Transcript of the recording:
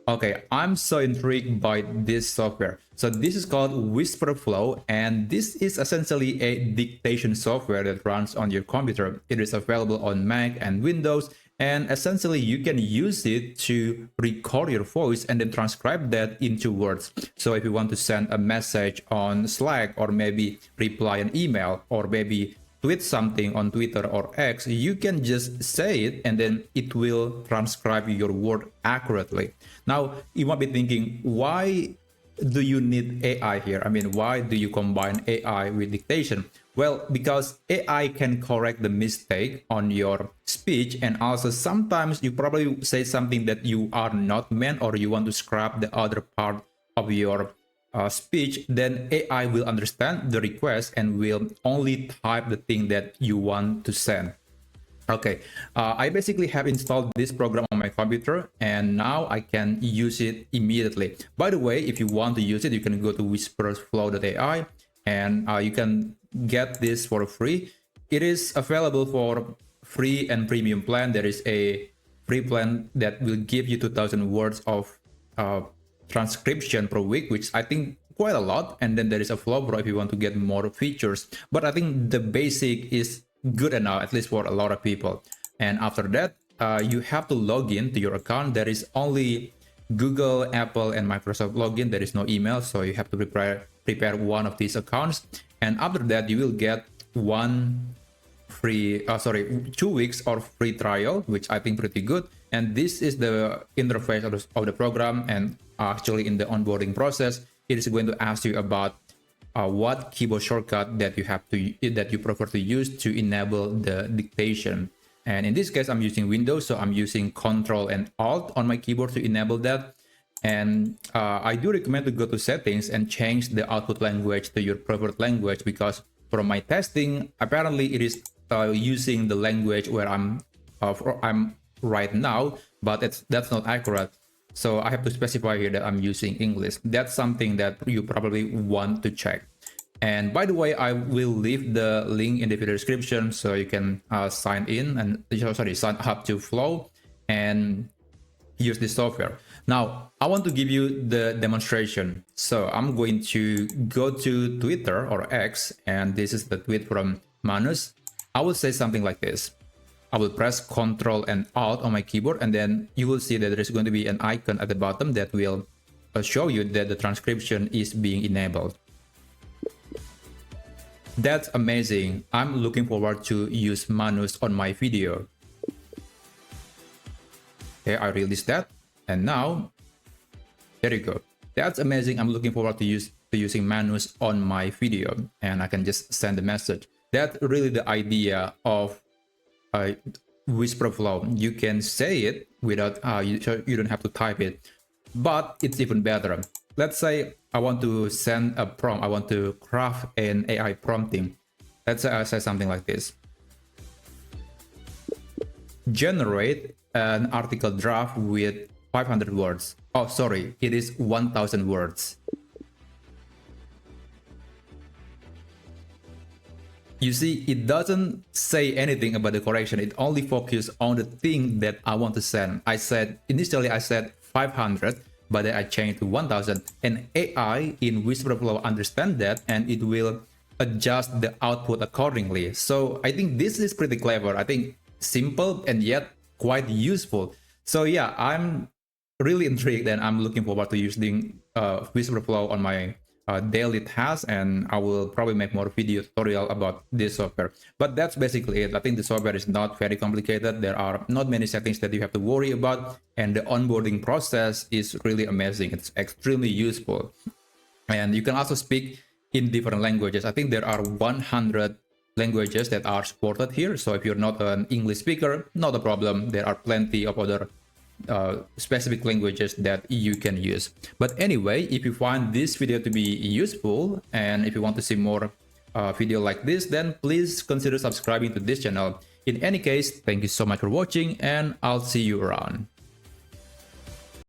Okay, I'm so intrigued by this software. So this is called Wisprflow, and this is essentially a dictation software that runs on your computer. It is available on Mac and Windows, and essentially you can use it to record your voice and then transcribe that into words. So if you want to send a message on Slack, or maybe reply an email, or maybe tweet something on Twitter or X, you can just say it and then it will transcribe your word accurately. Now, you might be thinking, why do you need AI here? I mean, why do you combine AI with dictation? Well, because AI can correct the mistake on your speech, and also sometimes you probably say something that you are not meant, or you want to scrap the other part of your speech. Then AI will understand the request and will only type the thing that you want to send. Okay, I basically have installed this program on my computer, and now I can use it immediately. By the way, if you want to use it, you can go to Wisprflow AI, and you can get this for free. It is available for free and premium plan. There is a free plan that will give you 2,000 words of transcription per week, which I think quite a lot. And then there is a Flow Pro if you want to get more features. But I think the basic is good enough, at least for a lot of people. And after that, you have to log in to your account. There is only Google, Apple, and Microsoft login. There is no email, so you have to prepare one of these accounts. And after that, you will get 2 weeks of free trial, which I think pretty good. And this is the interface of the program. And actually, in the onboarding process, it is going to ask you about what keyboard shortcut that you prefer to use to enable the dictation. And in this case, I'm using Windows, so I'm using Control and Alt on my keyboard to enable that. And I do recommend to go to settings and change the output language to your preferred language, because from my testing, apparently it is using the language where I'm right now, but that's not accurate. So I have to specify here that I'm using English. That's something that you probably want to check. And by the way, I will leave the link in the video description so you can sign up to Flow and use this software. Now, I want to give you the demonstration. So I'm going to go to Twitter or X, and this is the tweet from Manus. I will say something like this. I will press Control and Alt on my keyboard, and then you will see that there is going to be an icon at the bottom that will show you that the transcription is being enabled. That's amazing. I'm looking forward to use Manus on my video. Okay, I released that, and now there you go. That's amazing. I'm looking forward to using Manus on my video, and I can just send a message. That's really the idea of Wisprflow. You can say it without you don't have to type it, but it's even better. Let's say I want to send a prompt. I want to craft an AI prompting. Let's say I say something like this: generate an article draft with 500 words. Oh, sorry, it is 1,000 words. You see, it doesn't say anything about the correction. It only focuses on the thing that I want to send. Initially I said 500, but then I changed to 1,000. And AI in Wisprflow understand that, and it will adjust the output accordingly. So I think this is pretty clever. I think simple and yet quite useful. So yeah, I'm really intrigued, and I'm looking forward to using Wisprflow on my daily tasks, and I will probably make more video tutorial about this software. But that's basically it. I think the software is not very complicated. There are not many settings that you have to worry about, and the onboarding process is really amazing. It's extremely useful, and you can also speak in different languages. I think there are 100 languages that are supported here. So if you're not an English speaker, not a problem. There are plenty of other specific languages that you can use. But anyway, if you find this video to be useful, and if you want to see more video like this, then please consider subscribing to this channel. In any case, thank you so much for watching, and I'll see you around.